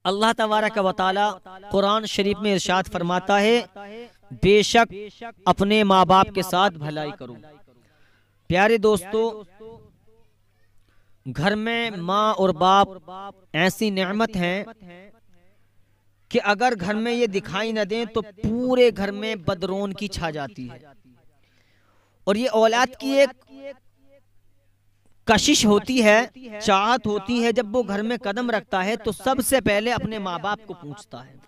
अल्लाह तबारक व तआला कुरान शरीफ में इरशाद फरमाता है, बेशक अपने माँ बाप के साथ भलाई करो। प्यारे दोस्तों, घर में माँ और बाप ऐसी नेमत हैं कि अगर घर में ये दिखाई न दें तो पूरे घर में बदरौनकी छा जाती है। और ये औलाद की एक कशिश होती है, चाहत होती है, जब वो घर में कदम रखता है तो सबसे पहले अपने माँ बाप को पूछता है।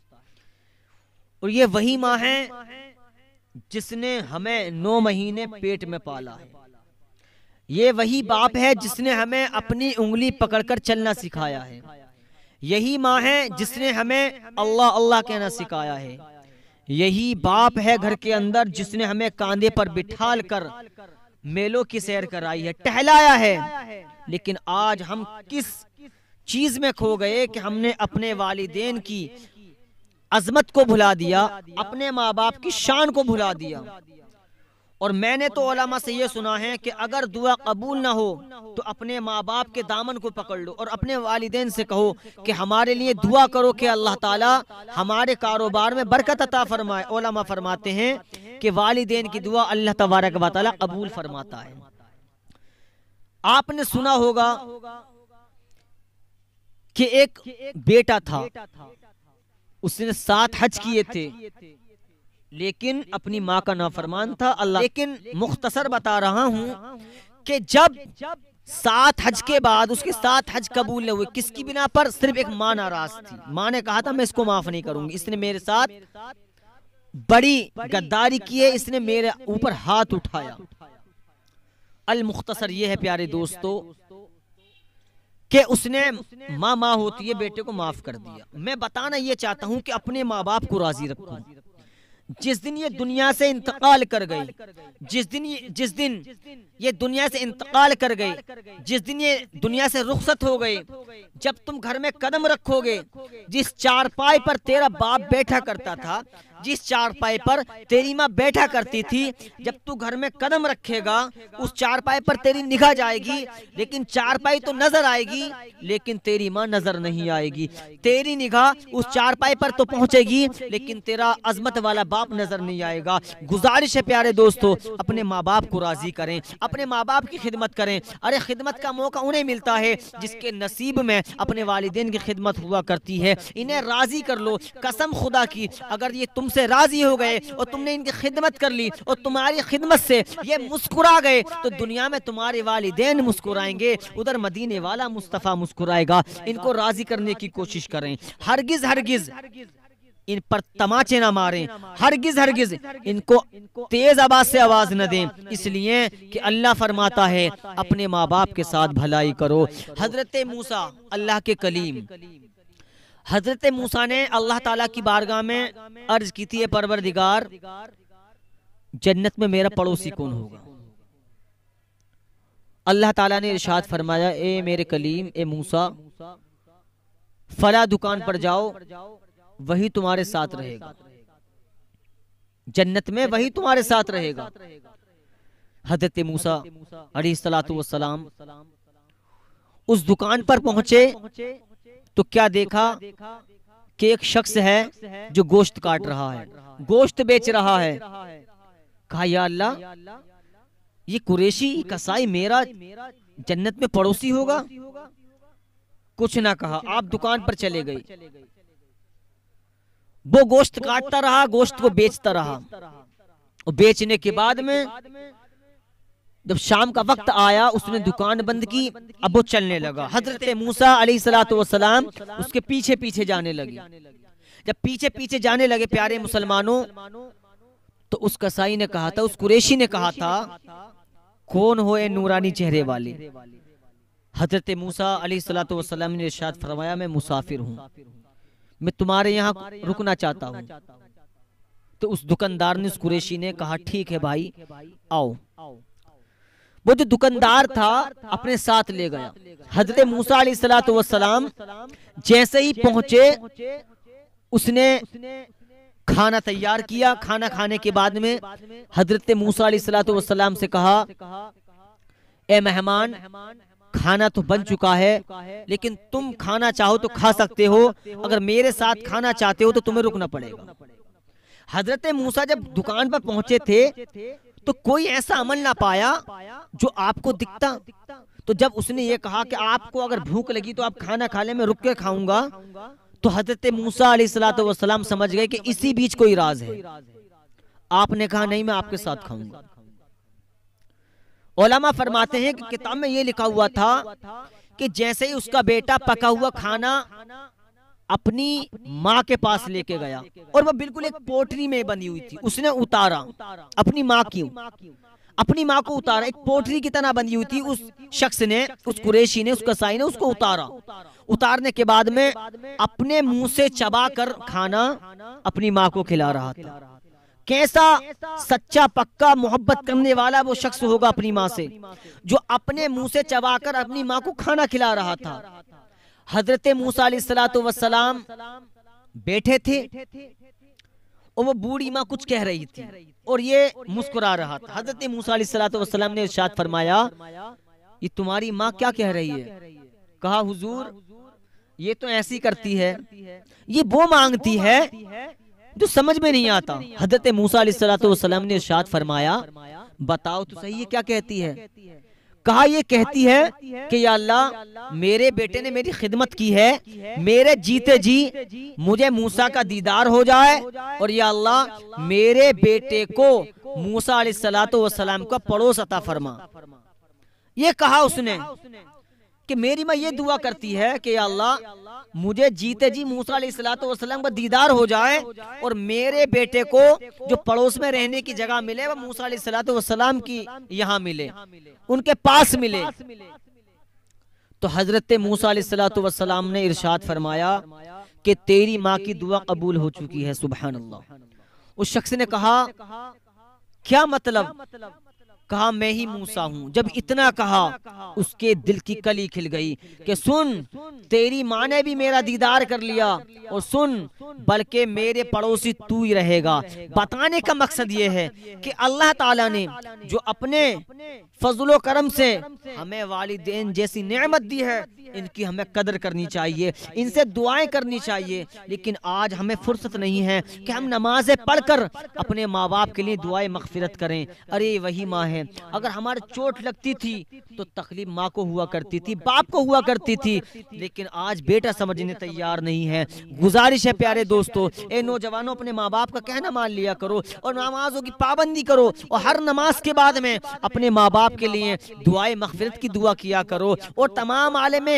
और ये वही माँ है जिसने हमें 9 महीने पेट में पाला है। ये वही बाप है जिसने हमें अपनी उंगली पकड़कर चलना सिखाया है। यही माँ है जिसने हमें अल्लाह अल्लाह कहना सिखाया है। यही बाप है घर के अंदर जिसने हमें कांधे पर बिठाल कर मेलों की सैर कराई है, टहलाया है। लेकिन आज हम किस चीज में खो गए कि हमने अपने वालिदैन की अजमत को भुला दिया, अपने माँ बाप की शान को भुला दिया। और मैंने तो उलमा से ये सुना है कि अगर दुआ कबूल ना हो तो अपने माँ बाप के दामन को पकड़ लो और अपने वालिदैन से कहो कि हमारे लिए दुआ करो कि अल्लाह ताला हमारे कारोबार में बरकत अता फरमाए। उलमा फरमाते हैं कि वालिदैन की दुआ अल्लाह तबारक व तआला कबूल फरमाता है। आपने सुना होगा कि एक बेटा था, उसने 7 हज किए थे, लेकिन अपनी माँ का नाफरमान था अल्लाह। लेकिन मुख्तसर बता रहा हूँ कि जब 7 हज के बाद उसके 7 हज कबूल न हुए, किसकी बिना पर? सिर्फ एक माँ नाराज थी। माँ ने कहा था मैं इसको माफ नहीं करूंगी, इसने मेरे साथ बड़ी गद्दारी की है, इसने मेरे ऊपर हाथ उठाया। अल मुख्तसर ये है प्यारे दोस्तों कि उसने माँ होती है बेटे को माफ कर दिया। मैं बताना ये चाहता हूँ कि अपने माँ बाप को राजी रखो। जिस दिन ये दुनिया से इंतकाल कर गई, जिस दिन ये दुनिया से इंतकाल कर गए, जिस दिन ये दुनिया से रुखसत हो गए, जब तुम घर में कदम रखोगे, जिस चारपाई पर तेरा बाप बैठा करता था, जिस चारपाई पर तेरी माँ बैठा करती थी, जब तू घर में कदम रखेगा उस चारपाई पर तेरी निगाह जाएगी, लेकिन चारपाई तो नजर आएगी लेकिन तेरी माँ नजर नहीं आएगी। तेरी निगाह उस चारपाई पर तो पहुंचेगी लेकिन तेरा अजमत वाला बाप नजर नहीं आएगा। गुजारिश है प्यारे दोस्तों, अपने माँ बाप को राजी करें, अपने माँ बाप की खिदमत करें। अरे खिदमत का मौका उन्हें मिलता है जिसके नसीब में अपने वालिदैन की खिदमत हुआ करती है। इन्हें राजी कर लो। कसम खुदा की, अगर ये तुमसे राजी हो गए और तुमने इनकी खिदमत कर ली और तुम्हारी खिदमत से ये मुस्कुरा गए तो दुनिया में तुम्हारे वालिदैन मुस्कुराएंगे, उधर मदीने वाला मुस्तफ़ा मुस्कुराएगा। इनको राजी करने की कोशिश करें। हरगिज हरगिज इन पर तमाचे ना मारें, हरगिज हरगिज इनको तेज आवाज से आवाज न दें, इसलिए कि अल्लाह फरमाता है अपने माँ बाप के साथ भलाई करो। हजरत मूसा अल्लाह के कलीम, हजरत मूसा ने अल्लाह ताला की बारगाह में अर्ज की थी, परवरदिगार जन्नत में मेरा पड़ोसी कौन होगा? अल्लाह ताला ने इरशाद फरमाया, ए मेरे कलीम, ए मूसा, फला दुकान पर जाओ, वही तुम्हारे साथ रहेगा जन्नत में, वही तुम्हारे साथ रहेगा। हजरत मूसा अलैहिस्सलातु वस्सलाम उस दुकान पर पहुंचे तो क्या देखा कि एक शख्स है जो गोश्त काट रहा है, गोश्त बेच रहा है। कहा या अल्लाह, ये कुरैशी कसाई मेरा जन्नत में पड़ोसी होगा? कुछ ना कहा, आप दुकान पर चले गए। वो गोश्त काटता रहा, गोश्त को बेचता रहा, और बेचने के बाद में जब शाम का वक्त आया उसने दुकान बंद की, अब वो चलने लगा। हजरत मूसा अलैहिस्सलातु वस्सलाम उसके पीछे पीछे जाने लगे। जब पीछे पीछे जाने लगे प्यारे मुसलमानों, तो उस कसाई ने कहा था, उस कुरैशी ने कहा था, कौन हो ए नूरानी चेहरे वाले? हजरत मूसा अलैहिस्सलातु वस्सलाम ने इरशाद फरमाया, मैं मुसाफिर हूँ, मैं तुम्हारे यहाँ रुकना चाहता हूँ। तो उस दुकानदार ने, उस कुरैशी ने कहा, ठीक है भाई आओ। वो जो दुकानदार था अपने साथ ले गया। हजरत मूसा अलैहिस्सलातु वस्सलाम जैसे ही पहुंचे उसने खाना तैयार किया। खाना खाने के बाद में हजरत मूसा अलैहिस्सलातु वस्सलाम से कहा, ए मेहमान, खाना तो बन चुका है, लेकिन तुम खाना चाहो तो खा सकते हो, अगर मेरे साथ खाना चाहते हो तो तुम्हें रुकना पड़ेगा। हजरत मूसा जब दुकान पर पहुंचे थे तो कोई ऐसा अमल ना पाया जो आपको दिखता। तो जब उसने ये कहा कि आपको अगर भूख लगी तो आप खाना खा ले, मैं रुक के खाऊंगा, तो हजरत मूसा अलैहिस्सलातु वस्सलाम समझ गए कि इसी बीच कोई राज है। आपने कहा नहीं, मैं आपके साथ खाऊंगा। उलमा फरमाते हैं कि किताब में ये लिखा हुआ था कि जैसे ही उसका बेटा पका हुआ खाना अपनी माँ के पास लेके गया, और वह बिल्कुल एक पोटरी में बनी हुई थी, उसने उतारा अपनी माँ को उतारा, एक पोटरी की तरह बनी हुई थी। उस शख्स ने, उस कुरैशी ने, उस कसाई ने उसको उतारा। उतारने के बाद में अपने मुंह से चबा कर खाना अपनी माँ को खिला रहा था। कैसा सच्चा पक्का मोहब्बत करने वाला वो शख्स होगा अपनी माँ से, जो अपने मुंह से चबाकर अपनी माँ को खाना खिला रहा था। हजरत मूसा अलैहिस्सलातु वस्सलाम बैठे थे और वो बूढ़ी माँ कुछ कह रही थी और ये मुस्कुरा रहा था। हजरत मूसा अलैहिस्सलातु वस्सलाम ने इरशाद फरमाया, ये तुम्हारी माँ क्या कह रही है? कहा हुजूर, ये तो ऐसी करती है, ये वो मांगती है जो समझ में नहीं आता। हजरत मूसा अलैहिस्सलातु वस्सलाम ने इरशाद फरमाया, बताओ तो सही, ये क्या कहती है? कहा ये कहती है कि या अल्लाह, मेरे बेटे ने मेरी खिदमत की है, मेरे जीते जी मुझे मूसा का दीदार हो जाए, और या अल्लाह मेरे बेटे को मूसा अलैहिस्सलातु वस्सलाम का पड़ोस अता फरमा। ये कहा उसने कि मेरी माँ ये दुआ करती है कि या अल्लाह मुझे जीते जी मूसा अलैहिस्सलातु वस्सलाम का दीदार हो जाए और मेरे बेटे को जो पड़ोस में रहने की जगह मिले वह मूसा अलैहिस्सलातु वस्सलाम की यहाँ मिले, उनके पास मिले। तो हजरत मूसा अलैहिस्सलातु वस्सलाम ने इरशाद फरमाया कि तेरी माँ की दुआ कबूल हो चुकी है। सुभान अल्लाह। उस शख्स ने कहा, क्या मतलब? कहा मैं ही मूसा हूँ। जब इतना कहा उसके दिल की कली खिल गई कि सुन, तेरी माँ ने भी मेरा दीदार कर लिया, और सुन, बल्कि मेरे पड़ोसी तू ही रहेगा। बताने का मकसद ये है कि अल्लाह ताला ने जो अपने फजलो करम से हमें वालिदैन जैसी नेमत दी है, इनकी हमें कदर करनी चाहिए, इनसे दुआएं करनी चाहिए। लेकिन आज हमें फुर्सत नहीं है कि हम नमाजें पढ़कर अपने माँ बाप के लिए दुआएं मगफिरत करें। अरे वही माँ है, अगर हमारे चोट लगती थी तो तकलीफ माँ को हुआ करती थी, बाप को हुआ करती थी, लेकिन आज बेटा समझने तैयार नहीं है। गुजारिश है प्यारे दोस्तों, ए नौजवानों, अपने माँ बाप का कहना मान लिया करो और नमाजों की पाबंदी करो, और हर नमाज के बाद में अपने माँ बाप के लिए दुआए मगफिरत की दुआ किया करो, और तमाम आलिम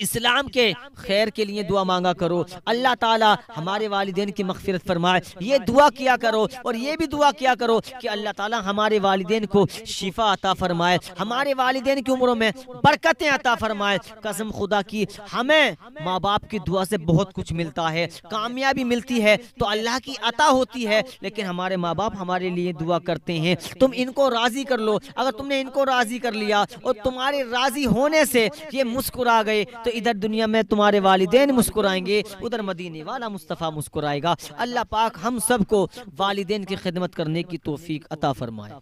इस्लाम के खैर के लिए दुआ मांगा करो। अल्लाह ताला हमारे वालिदैन की मगफिरत फरमाए, ये दुआ किया करो। और ये भी दुआ किया करो कि अल्लाह ताला हमारे वालिदैन को शिफा अता फरमाए, हमारे वालिदैन की उम्रों में बरकतें अता फरमाए। कसम खुदा की, हमें माँ बाप की दुआ से बहुत कुछ मिलता है, कामयाबी मिलती है तो अल्लाह की अता होती है, लेकिन हमारे माँ बाप हमारे लिए दुआ करते हैं। तुम इनको राजी कर लो। अगर तुमने इनको राजी कर लिया और तुम्हारे राजी होने से ये मुस्कुरा गए, तो इधर दुनिया में तुम्हारे वालिदैन मुस्कुराएंगे, उधर मदीने वाला मुस्तफ़ा मुस्कुराएगा। अल्लाह पाक हम सबको वालिदैन की खिदमत करने की तौफीक अता फरमाए।